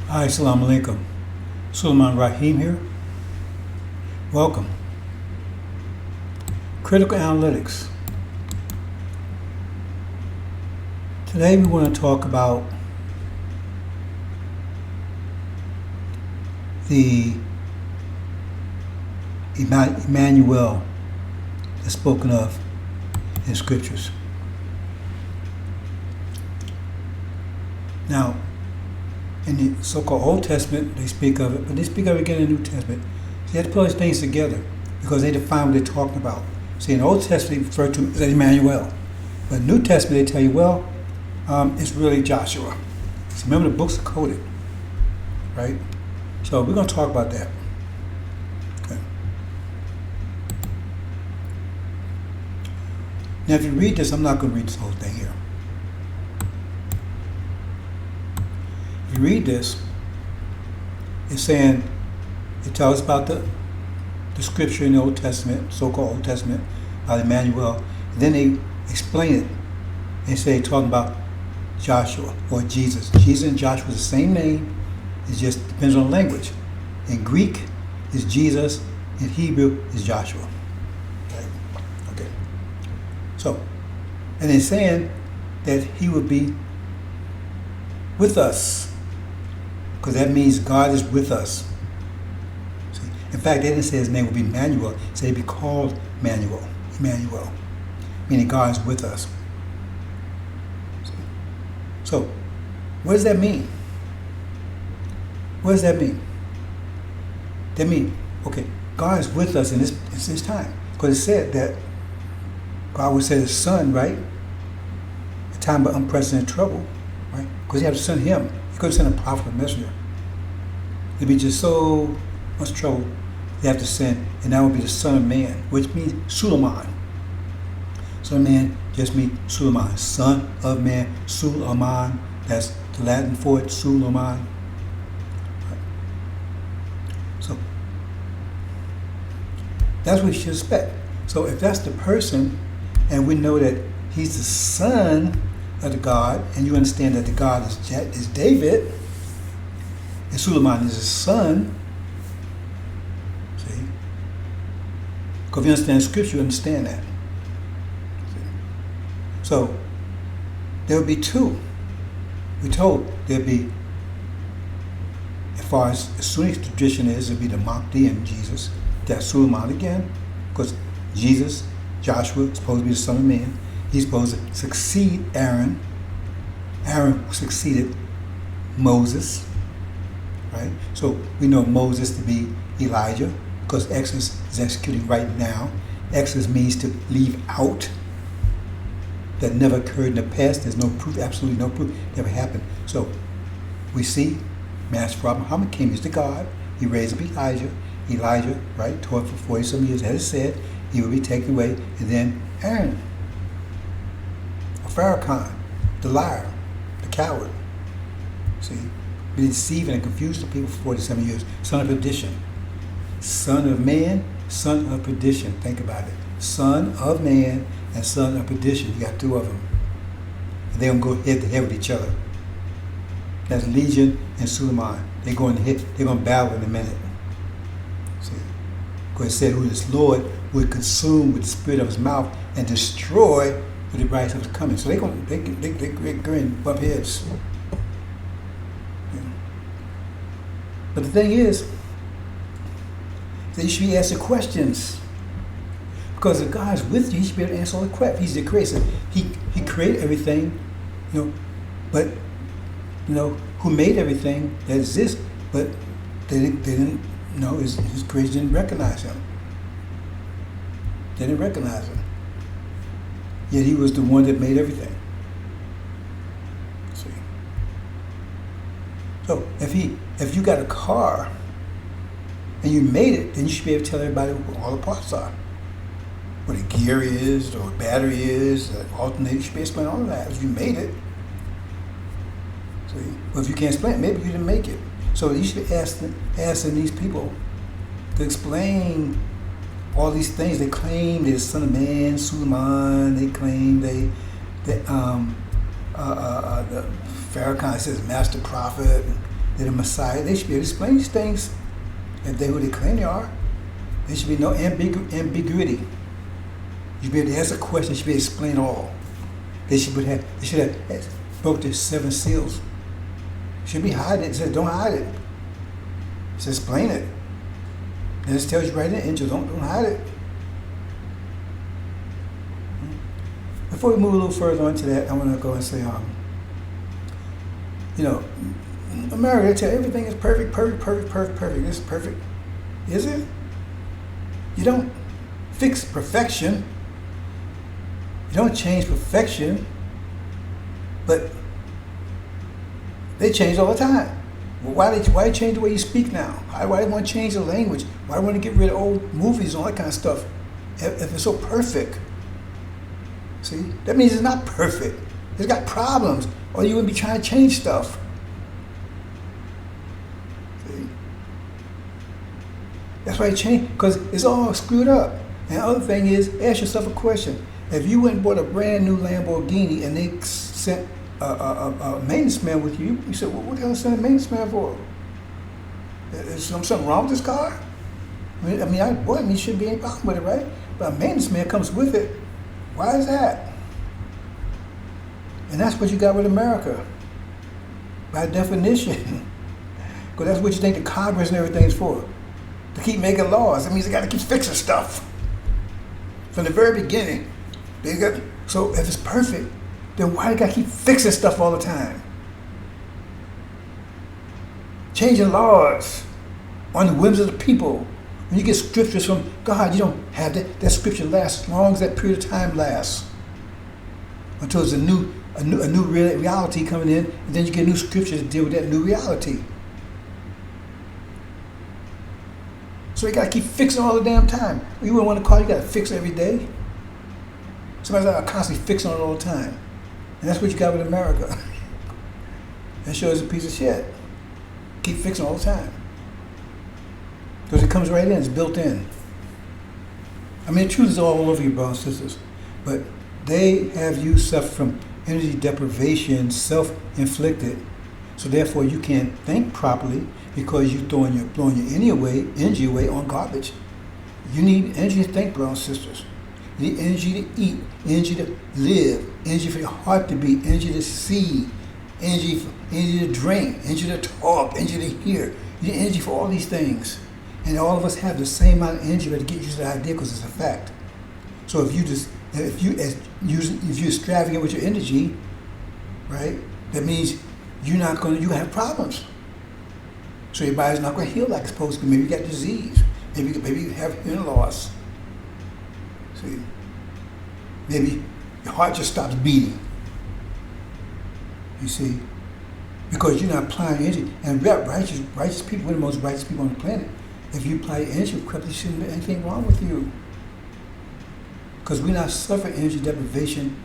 Hi, Assalamu alaikum. Sulaiman Rahim here. Welcome. Critical analytics. Today we want to talk about the Immanuel that's spoken of in scriptures. Now, in the so-called Old Testament, they speak of it, but they speak of it again in the New Testament. So you have to put those things together because they define what they're talking about. See, in the Old Testament, they refer to him as Immanuel. But in the New Testament, they tell you, well, it's really Joshua. So remember, the books are coded, right? So we're going to talk about that. Okay. Now, if you read this, I'm not going to read this whole thing here. If you read this, it's saying, it tells about the scripture in the Old Testament, so-called Old Testament, by Immanuel. And then they explain it. They say, talking about Joshua or Jesus. Jesus and Joshua is the same name. It just depends on the language. In Greek, is Jesus. In Hebrew, is Joshua. Right? Okay. So, and they're saying that he would be with us, because that means God is with us. See? In fact, they didn't say his name would be Immanuel. They said he'd be called Immanuel, meaning God is with us. See? So, what does that mean? What does that mean? That means, okay, God is with us in this time. Because it said that God would send his son, right? A time of unprecedented trouble, right? Because he had to send him. He couldn't send a prophet or messenger. It'd be just so much trouble they have to send, and that would be the Son of Man, which means Suleiman. Son of Man just means Suleiman. Son of Man, Suleiman. That's the Latin for it, Suleiman. Right. So that's what you should expect. So if that's the person, and we know that he's the son of the God, and you understand that the God is David, and Suleiman is his son. See? Because if you understand Scripture, you understand that. See? So there would be two. We're told there'd be, as far as Sunni tradition is, it'd be the Mahdi and Jesus. That's Suleiman again, because Jesus, Joshua, is supposed to be the Son of Man. He's supposed to succeed Aaron. Aaron succeeded Moses, right? So we know Moses to be Elijah, because Exodus is executing right now. Exodus means to leave out. That never occurred in the past. There's no proof, absolutely no proof, never happened. So we see Master Prophet Muhammad came as the God. He raised up Elijah, right, taught for 40-some years, as it said, he would be taken away, and then Aaron, Farrakhan, the liar, the coward. See, be deceiving and confusing people for 40-some years. Son of perdition. Son of man, son of perdition. Think about it. Son of man and son of perdition. You got two of them. And they're going to go head to head with each other. That's Legion and Suleiman. They're going to battle in a minute. See, because it said who this Lord would consume with the spirit of his mouth and destroy with the brightness of his coming. So they're going to bump heads. Yeah. But the thing is that you should be asking questions. Because if God's with you, he should be able to answer all the questions. He's the creator. He created everything, but who made everything that exists, but they didn't his creation didn't recognize him. They didn't recognize him. Yet he was the one that made everything. See? So if you got a car and you made it, then you should be able to tell everybody what all the parts are. What a gear is, or what battery is, the alternator, you should be able to explain all of that if you made it. See? Well, if you can't explain it, maybe you didn't make it. So you should be asking these people to explain all these things. They claim they're the Son of Man, Suleiman. They claim the Farrakhan says master prophet. they're the Messiah. They should be able to explain these things if they're who they claim they are. There should be no ambiguity. You should be able to ask a question. You should be able to explain all. They should have broke the 7 seals. Should be hiding it. It says don't hide it. It says explain it. And it tells you right in the angel, don't hide it. Before we move a little further on to that, I want to go and say, America, they tell everything is perfect. This is perfect. Is it? You don't fix perfection. You don't change perfection. But they change all the time. Well, why change the way you speak now? Why do they want to change the language? Why do they want to get rid of old movies and all that kind of stuff? If it's so perfect. See? That means it's not perfect. It's got problems. Or you wouldn't be trying to change stuff. See? That's why it changed, because it's all screwed up. And the other thing is, ask yourself a question. If you went and bought a brand new Lamborghini and they sent a maintenance man with you, you said, well, what the hell is sending a maintenance man for? Is something wrong with this car? It shouldn't be any problem with it, right? But a maintenance man comes with it. Why is that? And that's what you got with America, by definition. Because that's what you think the Congress and everything is for. To keep making laws. That means they got to keep fixing stuff. From the very beginning. So if it's perfect, then why do they got to keep fixing stuff all the time? Changing laws on the whims of the people. When you get scriptures from God, you don't have that. That scripture lasts as long as that period of time lasts. Until there's a new reality coming in, and then you get new scriptures to deal with that new reality. So you got to keep fixing all the damn time. You wouldn't want to call, you got to fix every day. Somebody's like, constantly fixing it all the time. And that's what you got with America. That shows a piece of shit. Keep fixing all the time. Because it comes right in, it's built in. The truth is all over you, brothers and sisters. But they have you suffer from energy deprivation, self-inflicted. So therefore you can't think properly because you're blowing your energy away on garbage. You need energy to think, brothers and sisters. You need energy to eat, energy to live, energy for your heart to beat, energy to see, energy to drink, energy to talk, energy to hear. You need energy for all these things. And all of us have the same amount of energy, but to get used to the idea because it's a fact. So if you're extravagant with your energy, right, that means you have problems. So your body's not going to heal like it's supposed to. Maybe you got disease. Maybe you have hearing loss. See, maybe your heart just stops beating. You see, because you're not applying energy. And righteous people, we're the most righteous people on the planet. If you apply energy correctly, there shouldn't be anything wrong with you. Because we're not suffering energy deprivation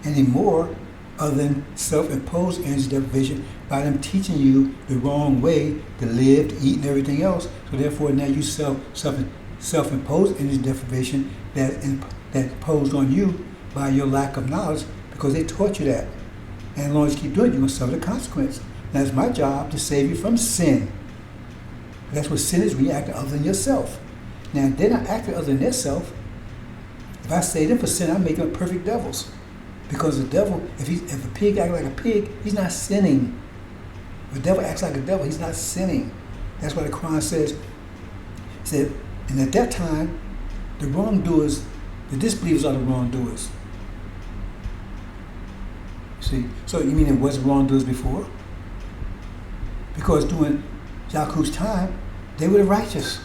anymore, other than self-imposed energy deprivation by them teaching you the wrong way to live, to eat, and everything else. So therefore, now you self-imposed energy deprivation that's imposed on you by your lack of knowledge, because they taught you that. And as long as you keep doing it, you're going to suffer the consequence. Now it's my job to save you from sin. That's what sin is, when you act other than yourself. Now, if they're not acting other than themselves, if I save them for sin, I make them perfect devils. Because the devil, if a pig acts like a pig, he's not sinning. If the devil acts like a devil, he's not sinning. That's why the Quran says, and at that time, the wrongdoers, the disbelievers are the wrongdoers. See, so you mean it wasn't wrongdoers before? Because during Yaakov's time, they were the righteous.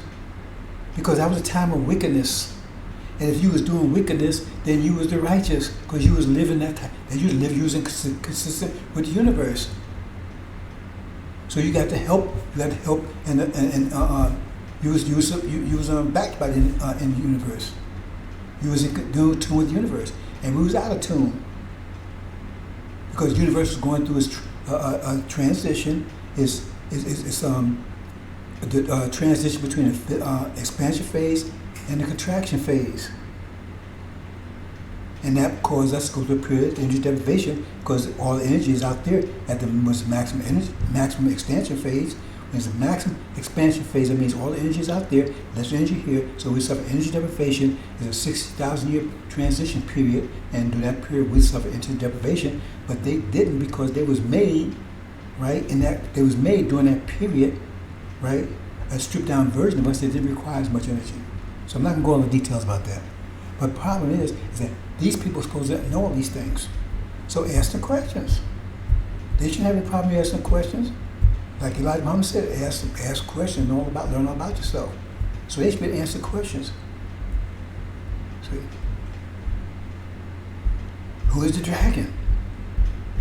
Because that was a time of wickedness. And if you was doing wickedness, then you was the righteous, because you was living that time. And you was consistent with the universe. So you got to help. And you was backed by in the universe. You was in tune with the universe, and we was out of tune. Because the universe was going through its transition. It's the transition between the expansion phase and the contraction phase. And that caused us to go through a period of energy deprivation because all the energy is out there at the most maximum energy, maximum expansion phase. When it's a maximum expansion phase, that means all the energy is out there, less energy here, so we suffer energy deprivation. There's a 60,000 year transition period, and during that period we suffer energy deprivation, but they didn't because they was made, right, in that, they was made during that period, right, a stripped down version of us that didn't require as much energy. So I'm not going to go into details about that. But the problem is that these people are supposed to know all these things. So ask the questions. They shouldn't have any problem asking questions. Like Elijah Muhammad said, ask questions, learn all about yourself. So they should be able to answer questions. See? Who is the dragon?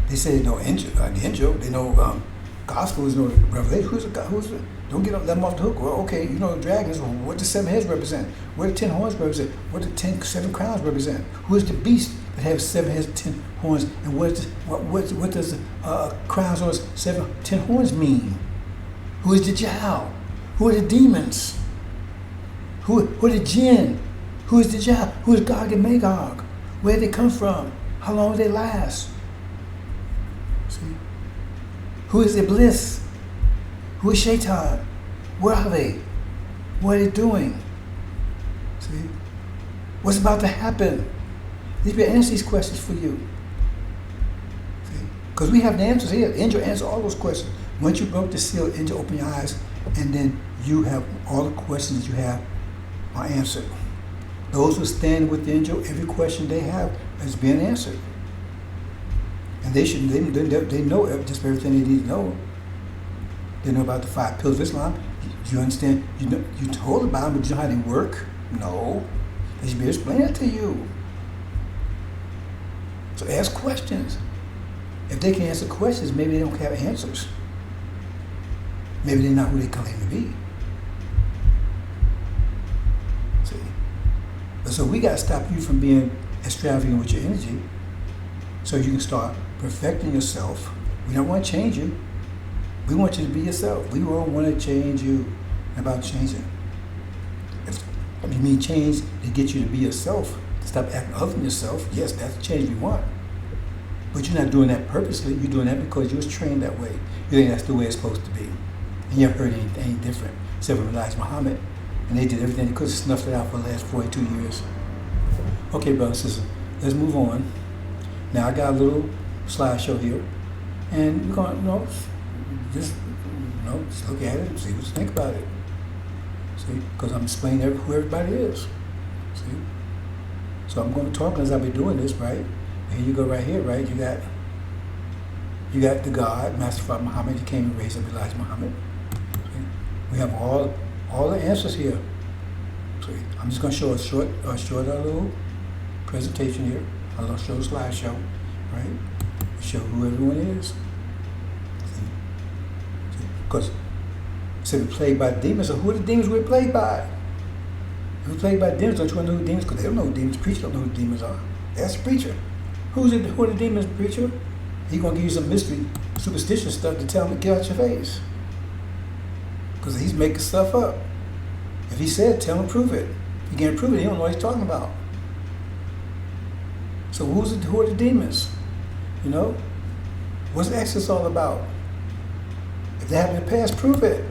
They say they know angel, the angel. They know Gospels, know Revelation. Don't let them off the hook. Well, okay, you know the dragons. Well, what do 7 heads represent? What do 10 horns represent? What do 7 crowns represent? Who is the beast that has 7 heads, 10 horns? And what does crowns on 10 horns mean? Who is the Djal? Who are the demons? Who are the jinn? Who is the Djal? Who is Gog and Magog? Where did they come from? How long do they last? See? Who is Iblis? Who is Shaitan? Where are they? What are they doing? See? What's about to happen? These people answer these questions for you. See? Because we have the answers here. The angel answers all those questions. Once you broke the seal, the angel open your eyes, and then you have all the questions that you have are answered. Those who stand with the angel, every question they have is being answered. And they know just everything they need to know. They know about the 5 pillars of Islam. Do you understand? You told about them, but you know how they work? No. They should be explaining it to you. So ask questions. If they can answer questions, maybe they don't have answers. Maybe they're not who they claim to be. See? So we got to stop you from being extravagant with your energy so you can start perfecting yourself. We don't want to change you. We want you to be yourself. We don't want to change you. About changing. If you mean change to get you to be yourself, to stop acting other than yourself, yes, that's the change we want. But you're not doing that purposely. You're doing that because you was trained that way. You think that's the way it's supposed to be. And you haven't heard anything different, except for Elijah Muhammad. And they did everything they could to snuff it out for the last 42 years. Okay, brothers and sisters, let's move on. Now I got a little slideshow here. And we're going to, just look at it and see what you think about it. See, because I'm explaining who everybody is. See, so I'm going to talk as I'll be doing this, right? And here you go, right here, right? You got the God, Master Prophet Muhammad. He came and raised up Elijah Muhammad. See? We have all the answers here. See, I'm just going to show a short little presentation here. I'll show a slideshow, right? Show who everyone is. Because so we're plagued by demons. So who are the demons we're plagued by? If we're plagued by demons, don't you want to know who demons? Because they don't know who demons. Preacher don't know who demons are. Ask the preacher. Who are the demons, preacher? He's going to give you some mystery, superstitious stuff to tell him to get out your face. Because he's making stuff up. If he said, tell him prove it. If he can't prove it, he don't know what he's talking about. So who are the demons? You know? What's Exodus all about? If they happen in the past, prove it.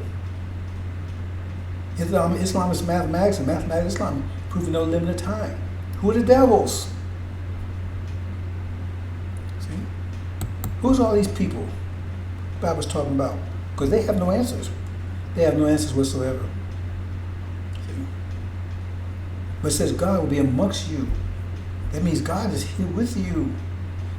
Islam is mathematics, and mathematics Islam proving no limit of time. Who are the devils? See? Who's all these people the Bible's talking about? Because they have no answers. They have no answers whatsoever. See? But it says God will be amongst you. That means God is here with you.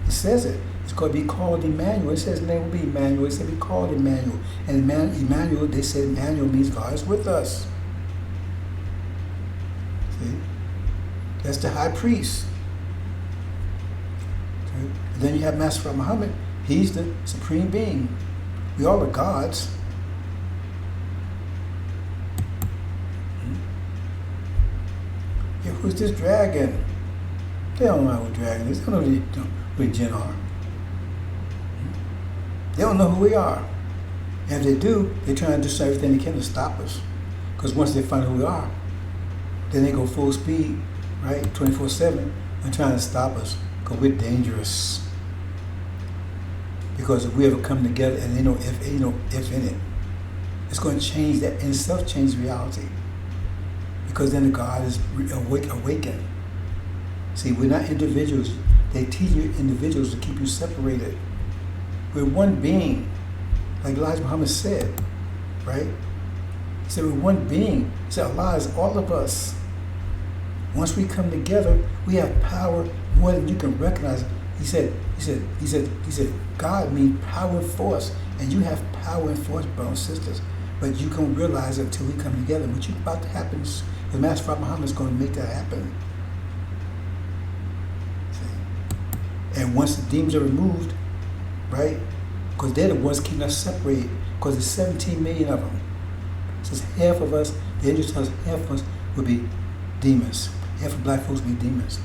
It says it. It's going to be called Immanuel. It says his name will be Immanuel. It said be called Immanuel. And Immanuel, they said Immanuel means God is with us. See? That's the high priest. Okay? And then you have Master Prophet Muhammad. He's the supreme being. We all are gods. Yeah, who's this dragon? They don't know who dragon is. They don't know who the jinn are. They don't know who we are. And if they do, they're trying to do everything they can to stop us. Because once they find who we are, then they go full speed, right? 24/7, and trying to stop us because we're dangerous. Because if we ever come together and if in it, it's going to change that in itself, change reality. Because then God is awakened. See, we're not individuals. They teach you individuals to keep you separated. We're one being, like Elijah Muhammad said, right? He said we're one being. He said Allah is all of us. Once we come together, we have power more than you can recognize. He said, God means power and force, and you have power and force, brothers and sisters. But you can't realize it until we come together. What's about to happen is the Master Prophet Muhammad is going to make that happen. See? And once the demons are removed, right? Because they're the ones keeping us separated. Because there's 17 million of them. It says half of us, the angel tells us half of us will be demons. Half of black folks will be demons.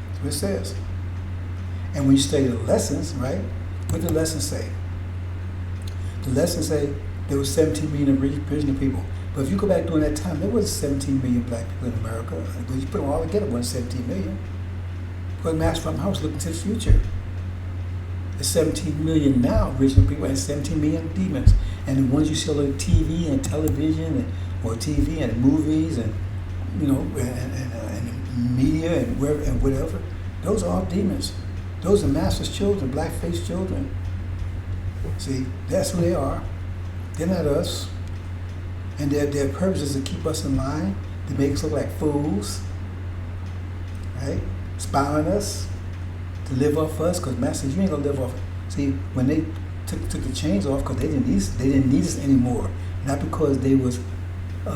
That's what it says. And when you study the lessons, right? What did the lessons say? The lessons say there were 17 million original people. But if you go back during that time, there was 17 million black people in America. When you put them all together, it wasn't 17 million. Because Master Prophet Muhammad was looking to the future. There's 17 million now original people and 17 million demons. And the ones you see on TV and television, or TV and movies and and media and wherever and whatever, those are all demons. Those are Master's children, black-faced children. See, that's who they are. They're not us. And their purpose is to keep us in line, to make us look like fools, right? Spy on us, to live off us, because Master says, you ain't gonna live off. See, when they took the chains off, because they didn't need us anymore. Not because they was, they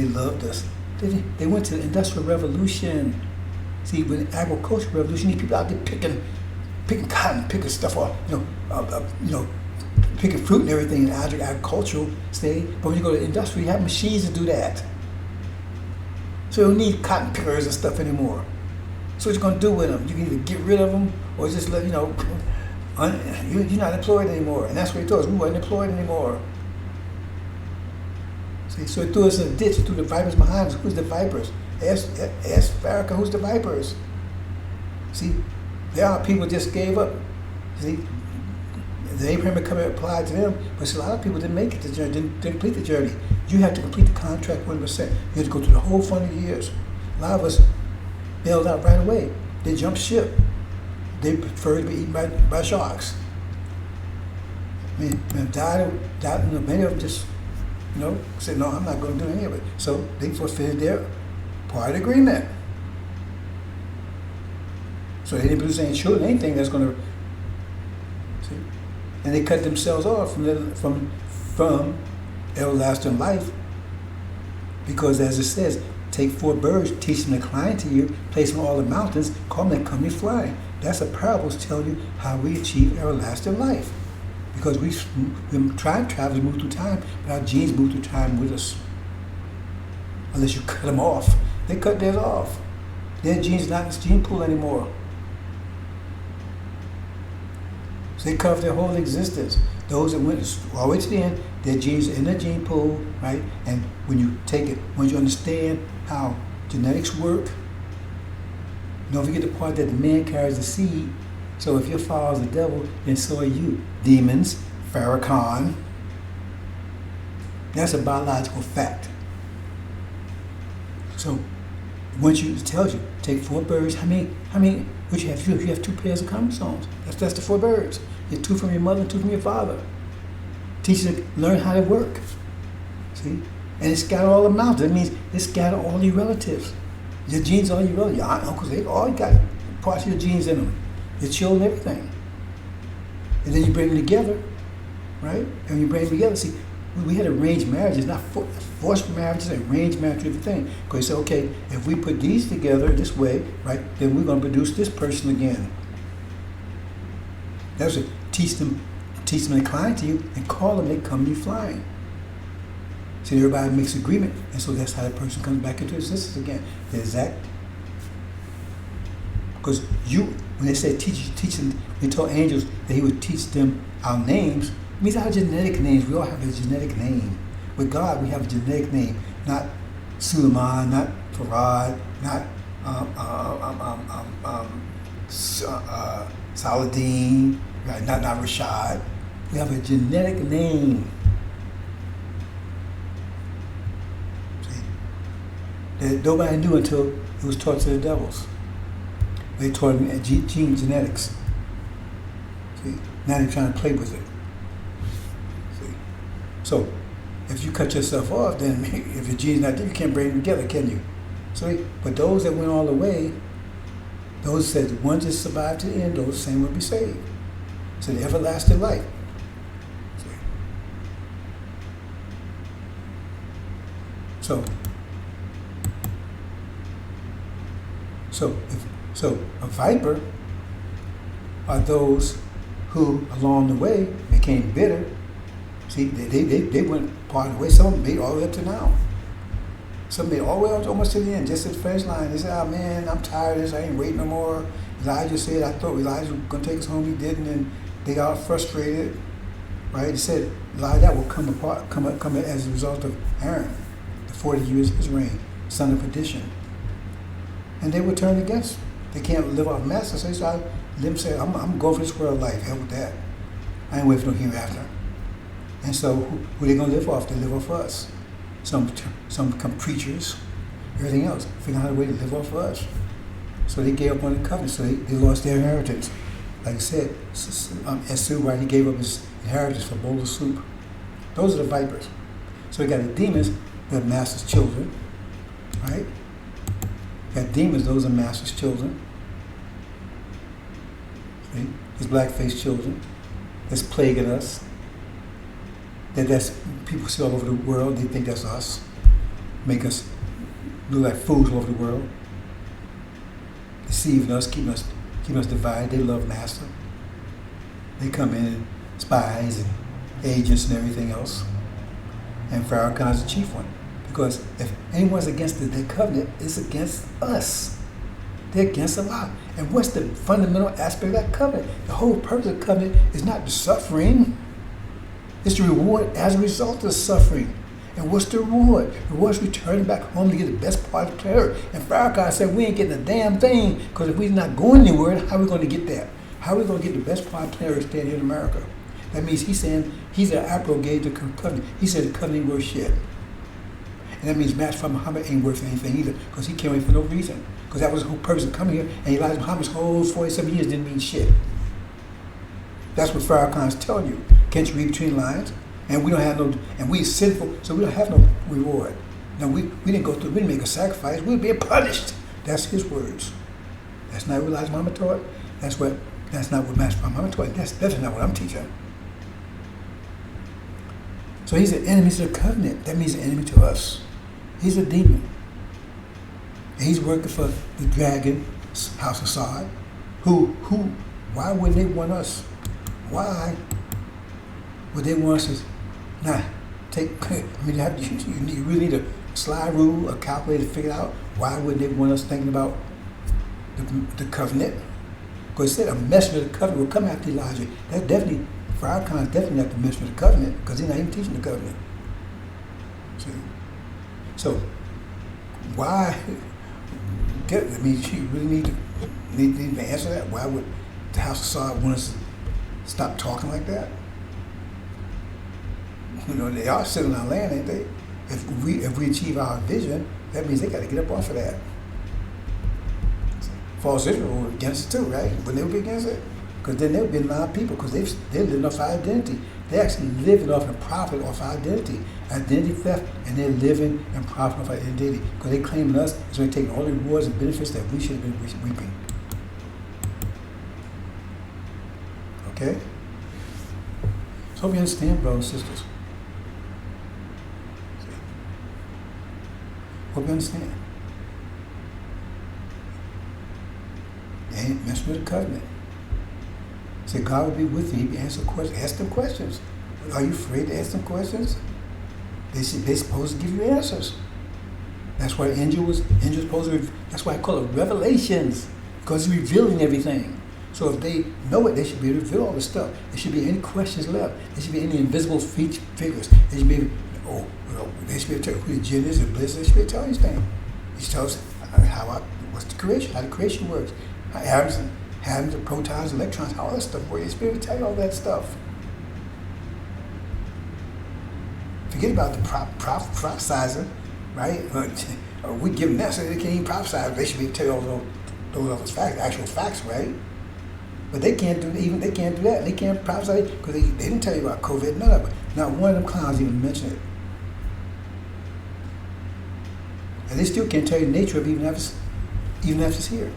loved us. They went to the Industrial Revolution. See, with the agricultural revolution, these people out there picking cotton, picking stuff off, picking fruit and everything in agricultural state. But when you go to the industry, you have machines to do that. So you don't need cotton pickers and stuff anymore. So what you gonna do with them? You can either get rid of them or just let you're not employed anymore. And that's what he told us. We weren't employed anymore. See, so he threw us in a ditch. He threw the vipers behind us. Who's the vipers? Ask Farrakhan, who's the vipers? See, there are people just gave up. See, the Abraham Covenant applied to them, but see, a lot of people didn't make it to the journey, didn't complete the journey. You have to complete the contract 100%. You have to go through the whole 40 years. A lot of us bailed out right away. They jumped ship. They preferred to be eaten by sharks. I mean, died, many of them just, said, no, I'm not going to do any of it. So they fulfilled their part of the agreement. So they didn't produce any children, anything that's going to, see? And they cut themselves off from everlasting life. Because as it says, take 4 birds, teach them to climb to you, place them on all the mountains, call them and come me flying. That's a parable to tell you how we achieve everlasting life. Because we time travelers move through time, but our genes move through time with us. Unless you cut them off. They cut theirs off. Their genes not in this gene pool anymore. So they cut off their whole existence. Those that went all the way to the end, their genes are in the gene pool, right? And when you take it, once you understand how genetics work, don't forget the part that the man carries the seed. So if your father is the devil, then so are you. Demons, Farrakhan. That's a biological fact. So once it tells you, take 4 birds, how many, what you have? You have 2 pairs of chromosomes. That's the 4 birds. You have 2 from your mother and 2 from your father. Teach them to learn how to work. See? And it scatter all the mountains. That means it scatter all your relatives. Your genes, all your relatives, your aunt, uncles, they all got parts of your genes in them. Your children, everything. And then you bring them together, right? And you bring them together. See, we had arranged marriages, not forced marriages, arranged marriage, everything. Because you say, okay, if we put these together this way, right, then we're going to produce this person again. That's it. Teach them to climb to you and call them, they come to you flying. See, everybody makes agreement, and so that's how that person comes back into existence again. The exact. Because when they said teach them, they told angels that he would teach them our names. It means our genetic names. We all have a genetic name. With God, we have a genetic name. Not Suleiman, not Farad, not Saladin, right? Not Rashad. We have a genetic name. See? That nobody knew until it was taught to the devils. They taught them gene genetics. See? Now they're trying to play with it. See? So, if you cut yourself off, then if your gene's not there, you can't bring them together, can you? So, but those that went all the way, those said the ones that survived to the end, those same will be saved. So the everlasting life. See? So a viper are those who along the way became bitter. See, they went part of the way. Some of them made all the way up to now. Some made all the way up almost to the end, just at the finish line. They said, "Oh man, I'm tired of this. I ain't waiting no more." Elijah said, "I thought Elijah was going to take us home. He didn't," and they got frustrated. Right? He said, "Elijah will come as a result of Aaron, the 40 years of his reign, son of perdition." And they were turned against. They can't live off master. So they started them say, "I'm going for this world life. Hell with that. I ain't waiting for no hereafter." And so who they gonna live off? They live off us. Some become preachers, everything else. Figure out a way to live off of us. So they gave up on the covenant. So they lost their inheritance. Like I said, Esau, right? He gave up his inheritance for a bowl of soup. Those are the vipers. So we got the demons, they're master's children, right? Got demons, those are master's children. See? His black-faced children that's plaguing us. That's people see all over the world, they think that's us. Make us look like fools all over the world. Deceiving us, keeping us divided. They love master. They come in, spies and agents and everything else. And Farrakhan's the chief one. Because if anyone's against the covenant, it's against us. They're against Allah. And what's the fundamental aspect of that covenant? The whole purpose of the covenant is not the suffering. It's the reward as a result of suffering. And what's the reward? The reward is returning back home to get the best part of the player. And Farrakhan said, we ain't getting a damn thing, because if we're not going anywhere, how are we going to get that? How are we going to get the best part of the player staying here in America? That means he's saying he's an abrogate the covenant. He said the covenant ain't worth shit. And that means Master Muhammad ain't worth anything either, because he came here for no reason. Because that was the whole purpose of coming here, and Elijah Muhammad's whole 47 years didn't mean shit. That's what Farrakhan's telling you. Can't you read between lines? And we don't have no, and we're sinful, so we don't have no reward. Now we didn't go through, we didn't make a sacrifice, we're being punished. That's his words. That's not what Elijah Muhammad taught. That's not what Master Muhammad taught. That's definitely not what I'm teaching. So he's an enemy to the covenant. That means an enemy to us. He's a demon. And he's working for the dragon, House of Assad. Why would they want us? Why would they want us to you really need a slide rule, a calculator to figure out why would they want us thinking about the covenant? Because it said a messenger of the covenant will come after Elijah. That's definitely, Farrakhan is definitely not the messenger of the covenant, because he's not even teaching the covenant. See? So, why? You really need to answer that. Why would the House of Assad want us to stop talking like that? You know, they are sitting on our land, ain't they? If we achieve our vision, that means they got to get up off of that. False Israel were against it too, right? But they would be against it, because then there would be a lot of people, because they're living off identity. They're actually living off and profit off identity theft, and they're living and profiting off identity, because they claiming us as we're taking all the rewards and benefits that we should have been reaping. Okay? So hope you understand, brothers and sisters. Hope you understand. They ain't messing with the covenant. Say God will be with you. He answer questions. Ask them questions. Are you afraid to ask them questions? They're supposed to give you answers. That's why angel supposed to. That's why I call it revelations, because he's revealing everything. So if they know it, they should be able to reveal all this stuff. There should be any questions left. There should be any invisible figures. They should be they should be able to tell you who the jinn is, the blizzard. They should be able to tell you things. He tells us What's the creation? How the creation works? How atoms, and protons, electrons, all that stuff works. The Spirit will tell you all that stuff. Forget about the prophesizing, right? We give them that so they can't even prophesy. They should be tell you all those other facts, actual facts, right? But they can't do that. They can't prophesy because they didn't tell you about COVID. None of it. Not one of them clowns even mentioned it. And they still can't tell you the nature of even after it's here.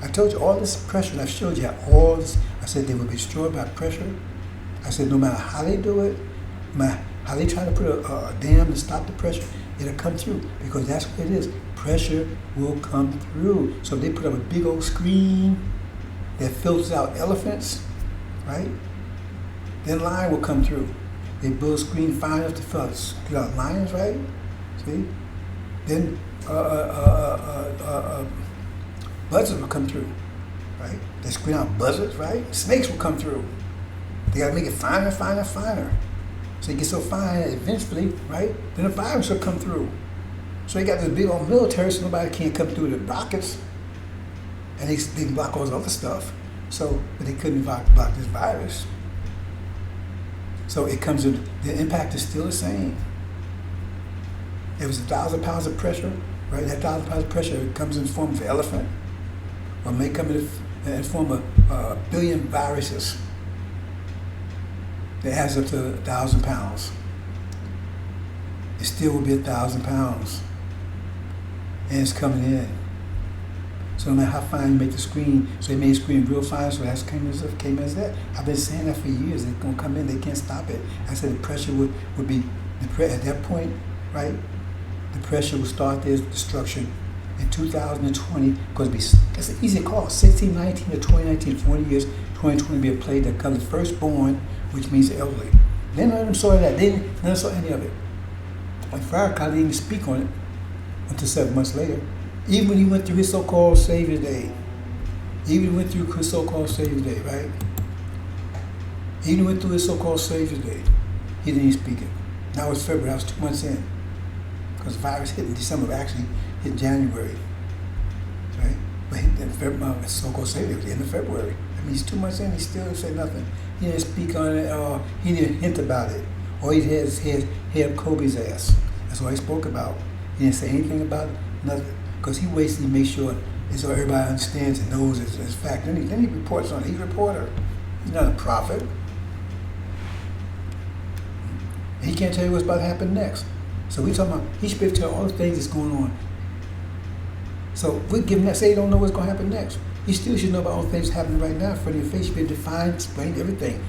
I told you all this pressure, and I've showed you all this. I said they will be destroyed by pressure. I said no matter how they do it, no matter how they try to put a dam to stop the pressure, it'll come through because that's what it is. Pressure will come through. So if they put up a big old screen that filters out elephants, right? Then lion will come through. They build a screen fine enough to filter out lions, right? See? Then buzzards will come through, right? They screen out buzzards, right? Snakes will come through. They gotta make it finer, finer, finer. So it gets so fine that eventually, right? Then a virus will come through. So they got this big old military, so nobody can't come through the rockets. And they can block all this other stuff. So, but they couldn't block this virus. So it comes in, the impact is still the same. It was 1,000 pounds of pressure, right? That 1,000 pounds of pressure comes in the form of an elephant, or may come in the form of a billion viruses. That adds up to 1,000 pounds. It still will be 1,000 pounds. And it's coming in. So no matter how fine you make the screen, so they made the screen real fine, so that's came as that. I've been saying that for years. They're gonna come in, they can't stop it. I said the pressure would be, at that point, right? The pressure will start their destruction in 2020, because it's an easy call, 1619 to 2019, 40 years, 2020 will be a plague that comes firstborn, which means elderly. None of them saw that, they never saw any of it. And Farrakhan didn't even speak on it until 7 months later. Even when he went through his so-called Savior's Day, right? Even went through his so-called Savior's Day, he didn't even speak it. Now it's February, I was 2 months in. Because the virus hit in December, actually hit in January, right? But his so-called Savior was the end of February. I mean, he's 2 months in, he still said nothing. He didn't speak on it, or he didn't hint about it. Or he had his head Kobe's ass. That's what he spoke about. He didn't say anything about it, nothing. Because he waits to make sure so everybody understands and knows it's fact. Then he reports on it. He's a reporter. He's not a prophet. And he can't tell you what's about to happen next. So we talking about, he should be able to tell all the things that's going on. So we give him that, say he don't know what's going to happen next. He still should know about all the things happening right now in front of your face. He should be able to define, explain everything.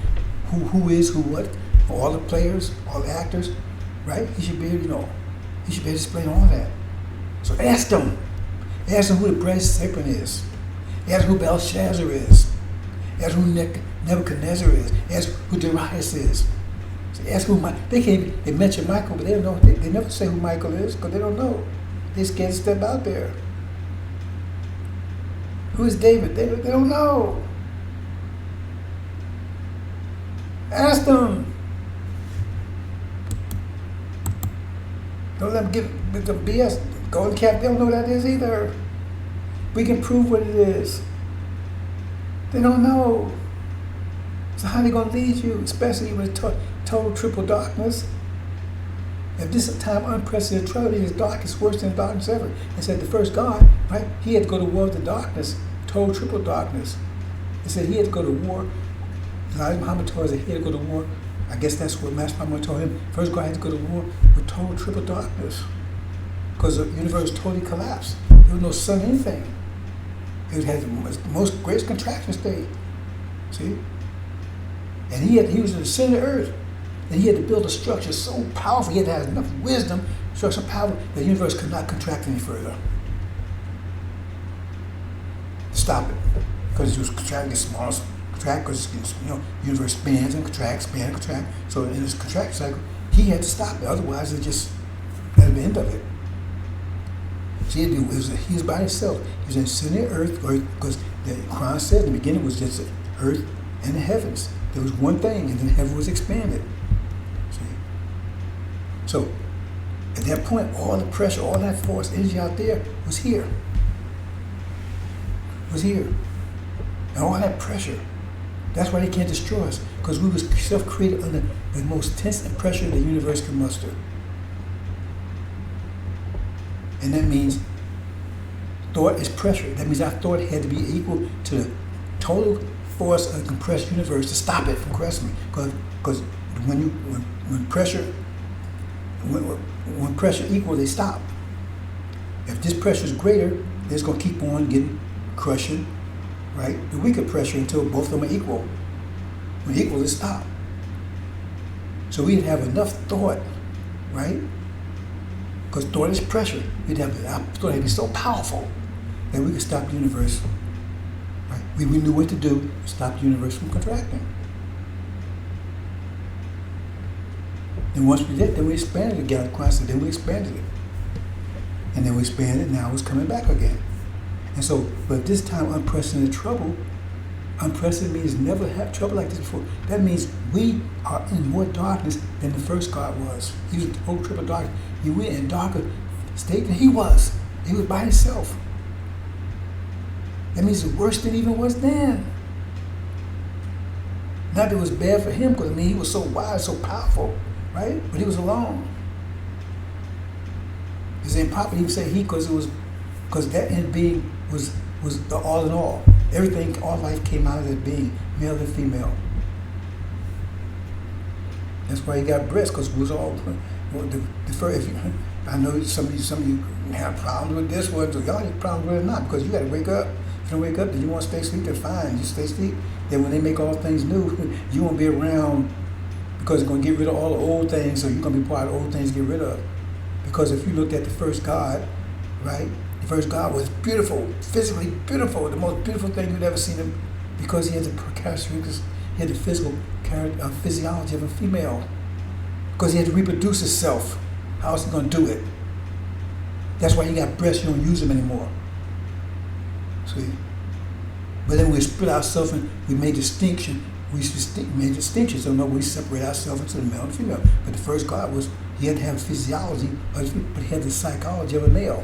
Who is, who what, all the players, all the actors, right? He should be able to know. He should be able to explain all that. So ask them. Ask them who the brass serpent is. Ask who Belshazzar is. Ask who Nebuchadnezzar is. Ask who Darius is. So ask who they mention Michael, but they don't know. They never say who Michael is because they don't know. They scared to step out there. Who is David? They don't know. Ask them. Don't let them give the BS. Golden calf, they don't know what that is either. We can prove what it is. They don't know. So how are they going to lead you, especially with total triple darkness? If this is a time unprecedented trouble, it is dark, it's worse than darkness ever. It said the first God, right? He had to go to war with the darkness, total triple darkness. It said he had to go to war. Elijah Muhammad told us that he had to go to war. I guess that's what Master Muhammad told him. First God had to go to war with total triple darkness. Because the universe totally collapsed. There was no sun, anything. It had the most greatest contraction state. See? And he was in the center of the earth. And he had to build a structure so powerful, he had to have enough wisdom, structure power, that the universe could not contract any further. Stop it. Because it was contracting, smaller, contract, because the universe expands and contracts, expand and contract. So in this contract cycle, he had to stop it. Otherwise, that would be the end of it. See, he was by himself. He was in the center of earth, because the Quran said in the beginning was just the earth and the heavens. There was one thing, and then heaven was expanded. See? So, at that point, all the pressure, all that force, energy out there was here. was here. And all that pressure. That's why they can't destroy us, because we was self-created under the most tense pressure the universe can muster. And that means thought is pressure. That means our thought had to be equal to the total force of the compressed universe to stop it from compressing. Because when pressure equals, they stop. If this pressure is greater, it's going to keep on getting crushing, right? The weaker pressure until both of them are equal. When equal, it stop. So we'd have enough thought, right? Because thought is pressure. Our thought had to be so powerful that we could stop the universe. Right? We knew what to do to stop the universe from contracting. And once we did, then we expanded the galaxy, then we expanded it. And then we expanded, now it's coming back again. And so, but this time unprecedented trouble, unprecedented means never had trouble like this before. That means we are in more darkness than the first God was. He was the whole triple darkness. He went in darker state than he was. He was by himself. That means it's worse than even was then. Not that it was bad for him, because he was so wise, so powerful, right? But he was alone. It's improper to even say he, because that end being was the all in all. Everything, all life came out of that being, male and female. That's why he got breasts, because it was all the first. I know some of you have problems with this one, so y'all have problems with it or not, because you got to wake up. If you don't wake up, then you want to stay asleep, then fine, you stay asleep. Then when they make all things new, you won't be around, because they're going to get rid of all the old things, so you're going to be part of the old things to get rid of. Because if you looked at the first God, right, the first God was beautiful, physically beautiful, the most beautiful thing you'd ever seen him, because he had the characteristics, he had the physical physiology of a female, because he had to reproduce himself. How else he going to do it? That's why he got breasts, you don't use them anymore. See? But then we split ourselves and we made distinction. We made distinctions, so no, we separate ourselves into the male and female. But the first God was, he had to have physiology, but he had the psychology of a male.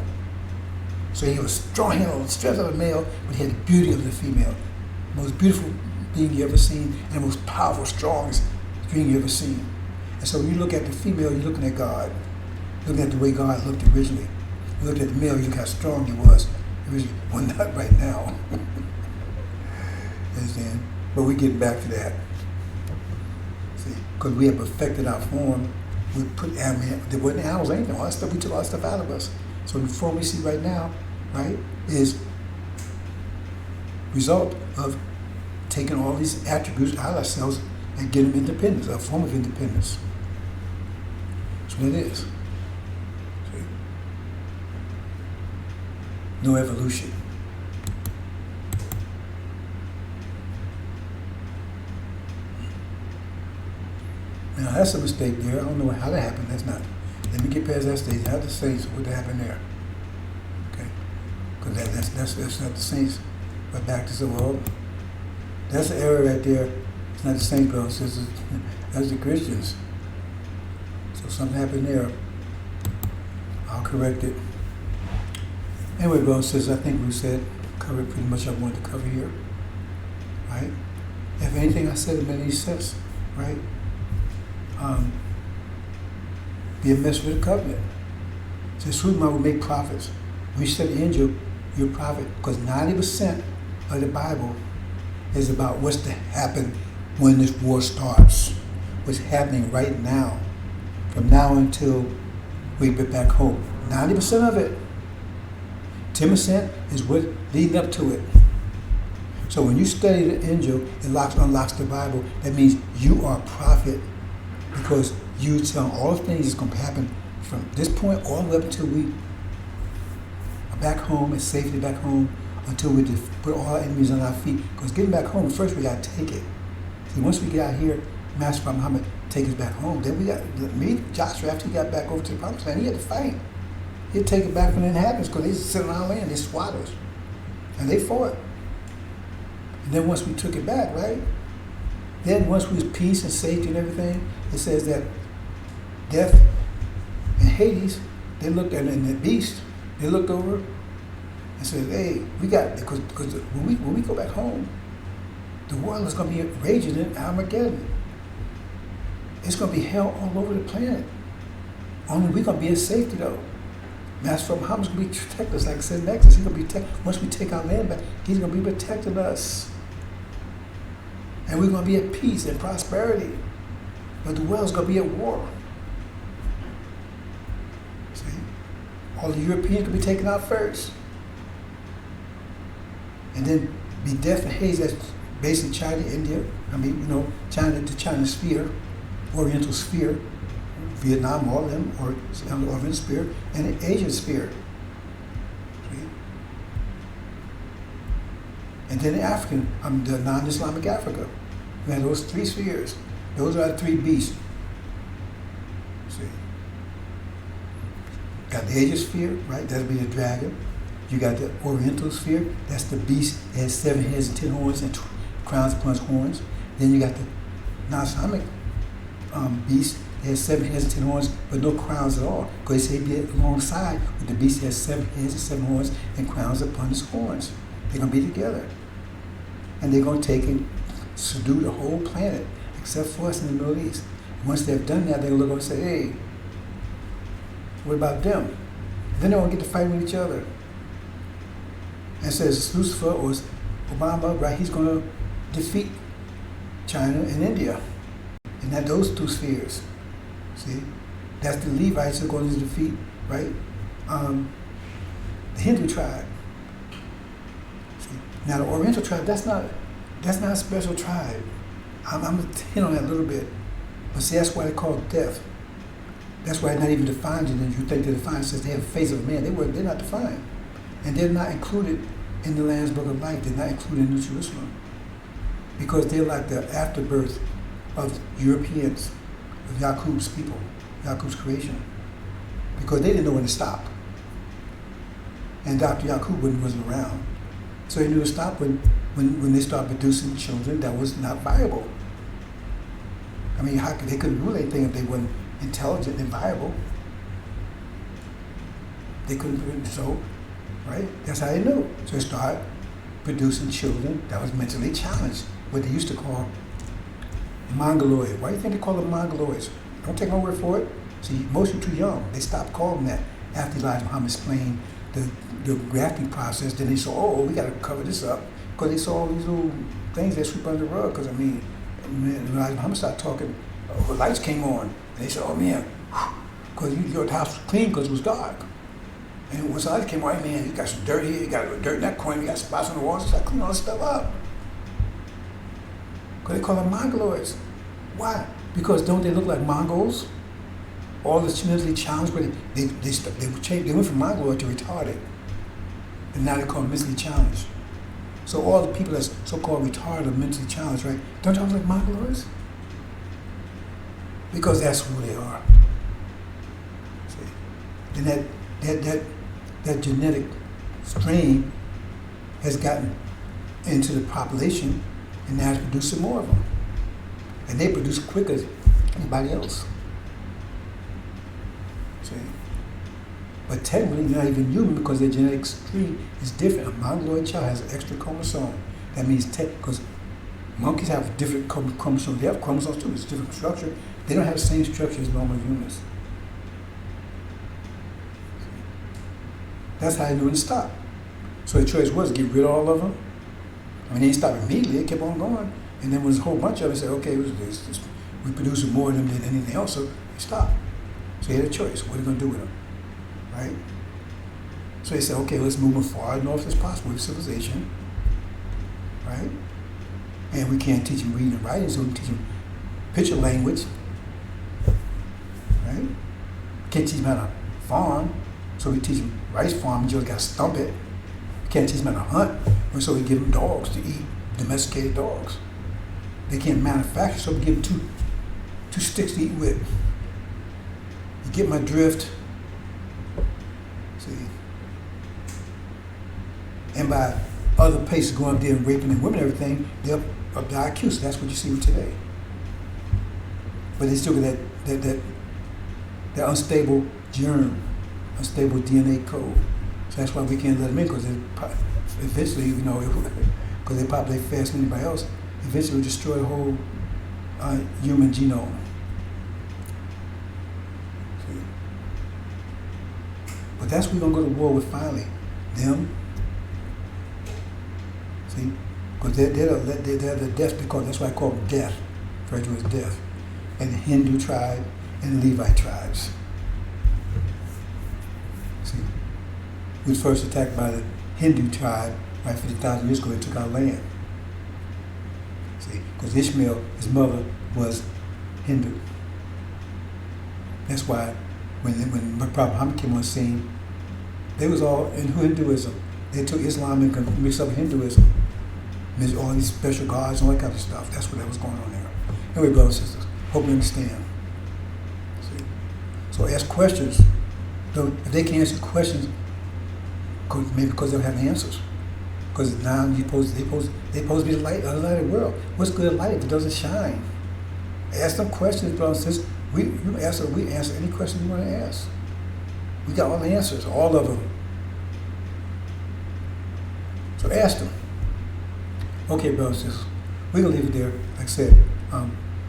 So he was strong, he had all the strength of a male, but he had the beauty of the female. The most beautiful being you ever seen, and the most powerful, strongest being you ever seen. And so when you look at the female, you're looking at God. Looking at the way God looked originally. You look at the male, you look how strong he was originally. Well, not right now. Understand? But we get back to that. See, because we have perfected our form. We put, there wasn't animals, anything, all that stuff, we took all that stuff out of us. So the form we see right now, right, is result of taking all these attributes out of ourselves and getting them independence, a form of independence. That's what it is. See? No evolution. Now that's a mistake there. I don't know how that happened. That's not. Let me get past that stage. How the saints? What happened there? Okay, because that's not the saints. But back to the world. That's the error right there. It's not the saints, bro. That's the Christians. So something happened there. I'll correct it. Anyway, bro, says I think we covered pretty much what I wanted to cover here. Right? If anything I said made any sense, right? Be a mess with the covenant. So Sweet will make prophets. When you study angel, you're a prophet, because 90% of the Bible is about what's to happen when this war starts. What's happening right now, from now until we get back home. 90% of it. 10% is what leading up to it. So when you study the angel, it unlocks the Bible. That means you are a prophet, because you tell all the things that's going to happen from this point all the way up until we are back home and safely back home, until we put all our enemies on our feet. Because getting back home, first we got to take it. See, once we get out here, Master Muhammad take us back home. Then we got Joshua, after he got back over to the promised land, he had to fight. He'd take it back when it happens, because they sit on our land, they swat us. And they fought. And then once we took it back, right? Then once we was peace and safety and everything, it says that death and Hades, they looked at, and the beast, they looked over, and says, hey, we got, because when we go back home, the world is going to be raging in Armageddon. It's going to be hell all over the planet. Only we're going to be in safety though. Master Muhammad's going to be protecting us, like I said in Exodus. He's going to be once we take our land back, he's going to be protecting us. And we're going to be at peace and prosperity. But the world's going to be at war. See? All the Europeans will be taken out first. And then be death and haze, that's basically China, India. China, the China sphere, Oriental sphere, Vietnam, all of them, or Oriental sphere, and the Asian sphere. See? And then the African, the non-Islamic Africa. We have those three spheres. Those are the three beasts. See? Got the Asian sphere, right? That'll be the dragon. You got the Oriental sphere. That's the beast. It has 7 heads and 10 horns and crowns upon its horns. Then you got the non-Islamic beast. It has 7 heads and 10 horns, but no crowns at all. Because they say be alongside with the beast that has 7 heads and 7 horns and crowns upon its horns. They're going to be together. And they're going to take and subdue the whole planet, except for us in the Middle East. Once they've done that, they're going to look and say, hey, what about them? Then they're going to get to fight with each other. And says Lucifer or Obama, right, he's going to defeat China and India. And that those two spheres. See? That's the Levites are going to defeat, right? The Hindu tribe. See? Now the Oriental tribe, that's not a special tribe. I'm going to hit on that a little bit. But see, that's why they call it death. That's why it's not even defined, and you think they're defined since they have the face of a man. They're not defined. And they're not included in the Lamb's Book of Life. They're not included in New Jerusalem. Because they're like the afterbirth of Europeans, of Yaqub's people, Yaqub's creation. Because they didn't know when to stop. And Dr. Yaqub wasn't around. So he knew to stop when they started producing children that was not viable. I mean, they couldn't rule anything if they weren't intelligent and viable. They couldn't, so, right? That's how they knew. So they started producing children that was mentally challenged, what they used to call Mongoloid. Why do you think they call them Mongoloids? Don't take my word for it. See, most are too young. They stopped calling that after Elijah Muhammad explained the grafting process. Then they saw, oh, we got to cover this up. Because they saw all these little things that sweep under the rug. Because, when Elijah Muhammad started talking, the lights came on. And they said, oh, man, because your house was clean because it was dark. And once the lights came on, man, you got some dirt here, you got dirt in that corner, you got spots on the walls. They started cleaning all this stuff up. Because they call them Mongoloids. Why? Because don't they look like Mongols? All the mentally challenged, but they went from Mongoloid to retarded. And now they call them mentally challenged. So all the people that's so-called retarded or mentally challenged, right? Don't they look like Mongoloids? Because that's who they are. See? And that genetic strain has gotten into the population, and now it's producing more of them. And they produce quicker than anybody else. See? But technically, they're not even human because their genetic tree is different. A Mongoloid child has an extra chromosome. That means, because monkeys have different chromosomes. They have chromosomes too. It's a different structure. They don't have the same structure as normal humans. That's how they knew to stop. So the choice was get rid of all of them. They didn't stop immediately. It kept on going. And then there was a whole bunch of them said, okay, we producing more of them than anything else, so they stopped. So they had a choice. What are they going to do with them? Right? So they said, okay, let's move them far north as possible with civilization. Right? And we can't teach them reading and writing, so we can teach them picture language. Right? Can't teach them how to farm, so we teach them rice farming, you just got to stump it. Can't teach them how to hunt, so we give them dogs to eat, domesticated dogs. They can't manufacture, so we give them two sticks to eat with. You get my drift? See? And by other places going up there and raping and women and everything, they're up the IQ, so that's what you see with today. But they still get that unstable germ, unstable DNA code. So that's why we can't let them in, because eventually, because they populate faster than anybody else, eventually will destroy the whole human genome. See? But that's what we're going to go to war with finally. Them. See? Because they're the death, because that's why I call them death. Referred to as death. And the Hindu tribe and the Levite tribes. See? We was first attacked by the Hindu tribe right 50,000 years ago. They took our land. See? Because Ishmael, his mother, was Hindu. That's why when Prophet Muhammad came on the scene, they was all in Hinduism. They took Islam and mixed up with Hinduism. There's all these special gods and all that kind of stuff. That's what was going on there. Anyway, brothers and sisters, hope you understand. See? So ask questions. If they can't answer questions, maybe because they don't have the answers. Because now they supposed to be the light of the world. What's good light if it doesn't shine? Ask them questions, brothers and sisters. We answer any question you want to ask. We got all the answers, all of them. So ask them. Okay, brothers and sisters, we're going to leave it there. Like I said,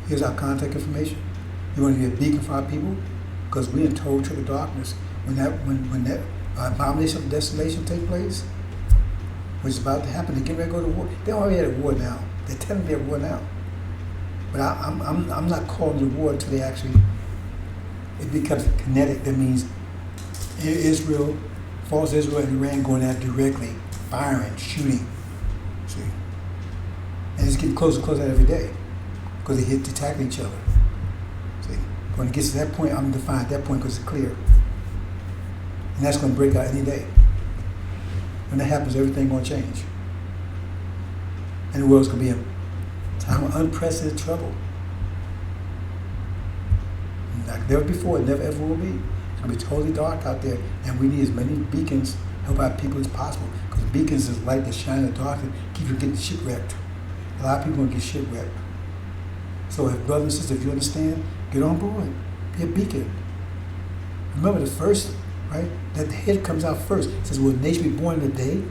here's our contact information. You want to be a beacon for our people? Because we're in total triple darkness. When that abomination of desolation take place, which is about to happen, they're getting ready to go to war. They already at war now. They're telling me they're at war now. But I'm not calling it war until it becomes kinetic. That means Israel, false Israel and Iran going at it directly, firing, shooting. See? And it's getting closer and closer every day because they attack each other. See? When it gets to that point, I'm going to define at that point because it's clear. And that's going to break out any day. When that happens, everything going to change. And the world's going to be in a time of unprecedented trouble. Like never before, never ever will be. It's going to be totally dark out there, and we need as many beacons to help our people as possible. Because beacons is light that shine in the dark and keep you getting shipwrecked. A lot of people are going to get shipwrecked. So if brothers and sisters, if you understand, get on board. Be a beacon. Remember the first, right? That the head comes out first. It says, will a nation be born in a day?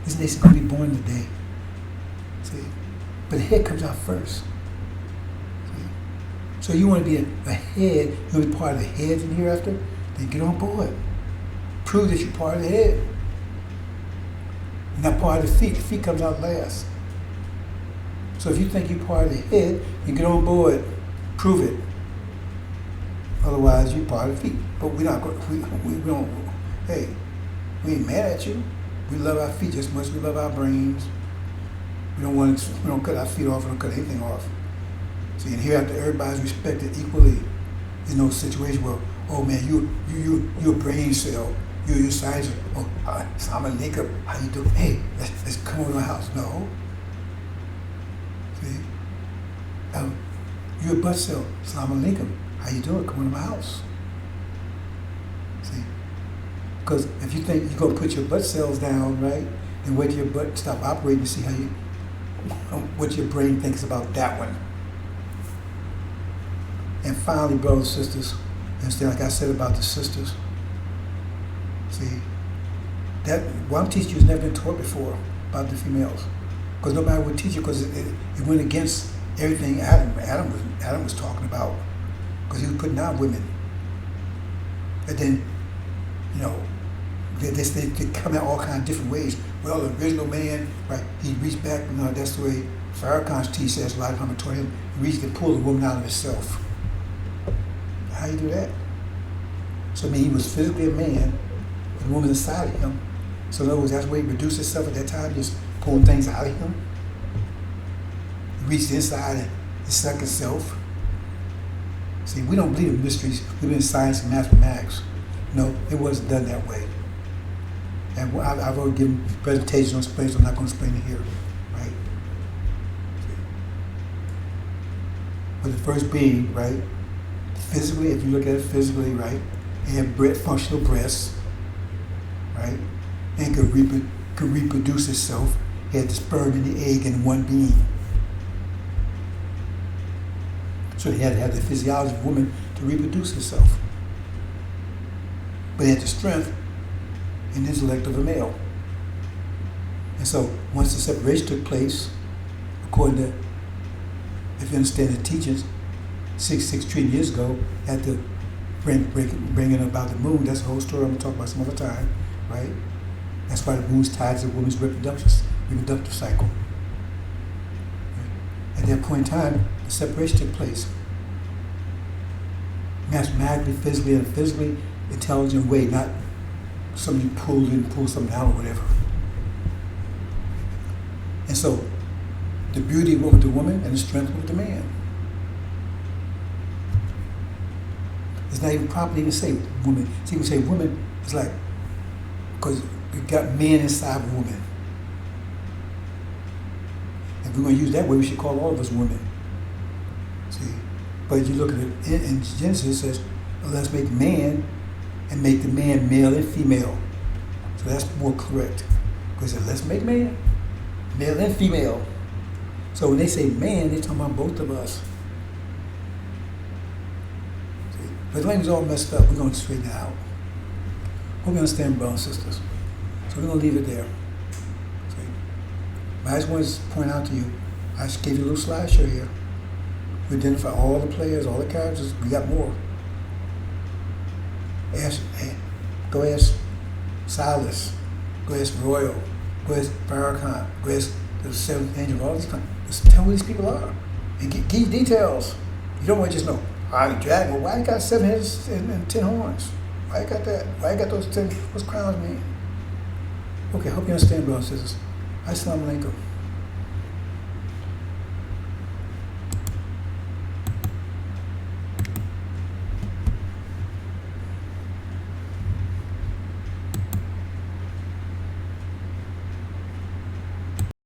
This nation's going to be born in a day. See? But the head comes out first. See? So you want to be a head, you want to be part of the heads in hereafter? Then get on board. Prove that you're part of the head. Not part of the feet. The feet comes out last. So if you think you're part of the head, you get on board. Prove it. Otherwise, you're part of the feet. But we're not going. We don't. Hey, we ain't mad at you. We love our feet just as much as we love our brains. We don't cut our feet off. We don't cut anything off. See, and hereafter, everybody's respected equally. There's no situation where, oh man, you're a brain cell. You're a scientist. Oh, Assalamu alaikum. How you doing? Hey, let's come over to my house. No. See, you're a butt cell. Assalamu alaikum. How you doing? Come over to my house. See, because if you think you're gonna put your butt cells down, right, and wait till your butt stop operating to see what your brain thinks about that one. And finally, brothers and sisters, understand, like I said about the sisters. See, that what I'm teaching you has never been taught before about the females, because nobody would teach you, because it went against everything Adam was talking about, because he was putting out women. And then, they come out all kinds of different ways. Well, the original man, right? He reached back. That's the way Farrakhan's teacher says. A lot of time taught him, he reached and pulled the woman out of himself. How you do that? So I mean, he was physically a man, and the woman inside of him. So in other words, that's the way he reduced himself at that time, just pulling things out of him. He reached inside and his second self. See, we don't believe in mysteries. We believe in science and mathematics. No, it wasn't done that way. And I've already given presentations on explaining, so I'm not going to explain it here, right? But the first being, right, physically, if you look at it physically, right, and have functional breasts, right, and could reproduce itself. It had the sperm and the egg in one being. So they had to have the physiology of a woman to reproduce herself. But they had the strength and intellect of a male. And so once the separation took place, according to, if you understand the teachings, 6 trillion years ago, at the bringing about the moon, that's a whole story I'm going to talk about some other time, right? That's why the moon's tied to the woman's reproductive cycle. At that point in time, the separation took place. Mathematically, physically, in a physically intelligent way, not somebody pull something out or whatever. And so, the beauty with the woman and the strength with the man. It's not even proper to even say woman. See, we say woman, it's like, because we got men inside of woman. If we're going to use that way, we should call all of us women. See? But you look at it in Genesis, it says, well, let's make man and make the man male and female. So that's more correct. Because it says, let's make man, male and female. So when they say man, they're talking about both of us. See? But the language is all messed up. We're going to straighten it out. Hope you understand, brothers and sisters. So we're going to leave it there. See? But I just wanted to point out to you, I just gave you a little slideshow here. We identify all the players, all the characters. We got more. Go ask Silas. Go ask Royal. Go ask Farrakhan. Go ask the seventh angel. All these kind. Just tell who these people are and give details. You don't want to just know. The dragon. Well, why you got 7 heads and 10 horns? Why you got that? Why you got those 10? What's crowns mean? Okay, hope you understand, brothers and sisters. Assalamu alaikum.